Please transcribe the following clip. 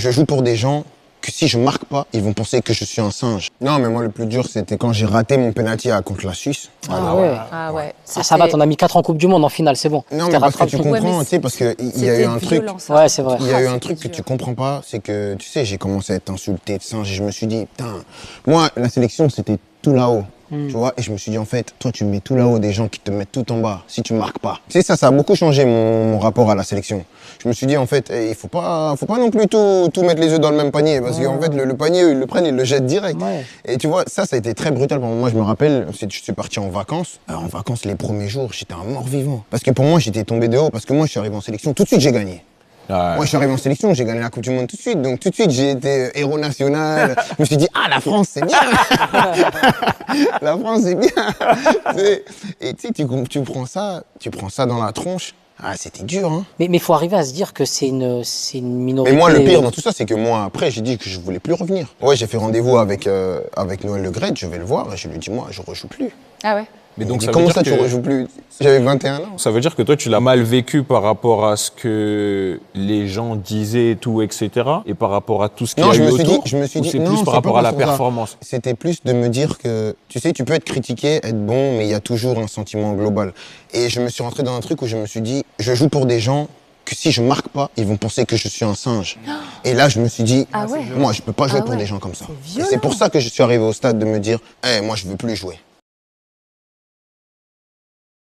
je joue pour des gens que si je marque pas, ils vont penser que je suis un singe. Non, mais moi, le plus dur, c'était quand j'ai raté mon penalty contre la Suisse. Ah ouais. Ah ouais. Ah, ça va, t'en as mis 4 en Coupe du Monde en finale, c'est bon. Non, mais parce que tu comprends, tu sais, parce qu'il y a eu un truc. Ouais, c'est vrai. Il y a eu un truc que tu comprends pas, c'est que, tu sais, j'ai commencé à être insulté de singe et je me suis dit, putain, moi, la sélection, c'était tout là-haut. Tu vois, et je me suis dit, en fait, toi, tu mets tout là-haut des gens qui te mettent tout en bas si tu marques pas. Tu sais, ça a beaucoup changé mon rapport à la sélection. Je me suis dit, en fait, il faut pas non plus tout mettre les œufs dans le même panier, parce qu'en fait, le panier, ils le prennent, ils le jettent direct. Ouais. Et tu vois, ça a été très brutal pour moi. Je me rappelle, je suis parti en vacances. En vacances, les premiers jours, j'étais un mort-vivant. Parce que pour moi, j'étais tombé de haut, parce que moi, je suis arrivé en sélection, tout de suite, j'ai gagné. Ouais. Moi, je suis arrivé en sélection, j'ai gagné la Coupe du Monde tout de suite. Donc, tout de suite, j'ai été héros national. Je me suis dit, ah, la France, c'est bien. La France, c'est bien. Et tu sais, tu prends ça dans la tronche. Ah, c'était dur, hein. Mais il faut arriver à se dire que c'est une minorité. Mais moi, le pire dans tout ça, c'est que moi, après, j'ai dit que je voulais plus revenir. Ouais, j'ai fait rendez-vous avec Noël Le Graët, je vais le voir, et je lui dis, moi, je rejoue plus. Ah ouais. Mais donc, comment ça, tu rejoues plus? J'avais 21 ans. Ça veut dire que toi, tu l'as mal vécu par rapport à ce que les gens disaient et tout, etc. Et par rapport à tout ce qu'il y a eu autour. Je me suis dit, c'est plus par rapport à la performance. C'était plus de me dire que, tu sais, tu peux être critiqué, être bon, mais il y a toujours un sentiment global. Et je me suis rentré dans un truc où je me suis dit, je joue pour des gens que si je marque pas, ils vont penser que je suis un singe. Et là, je me suis dit, moi, je peux pas jouer pour des gens comme ça. Et c'est pour ça que je suis arrivé au stade de me dire, moi, je veux plus jouer.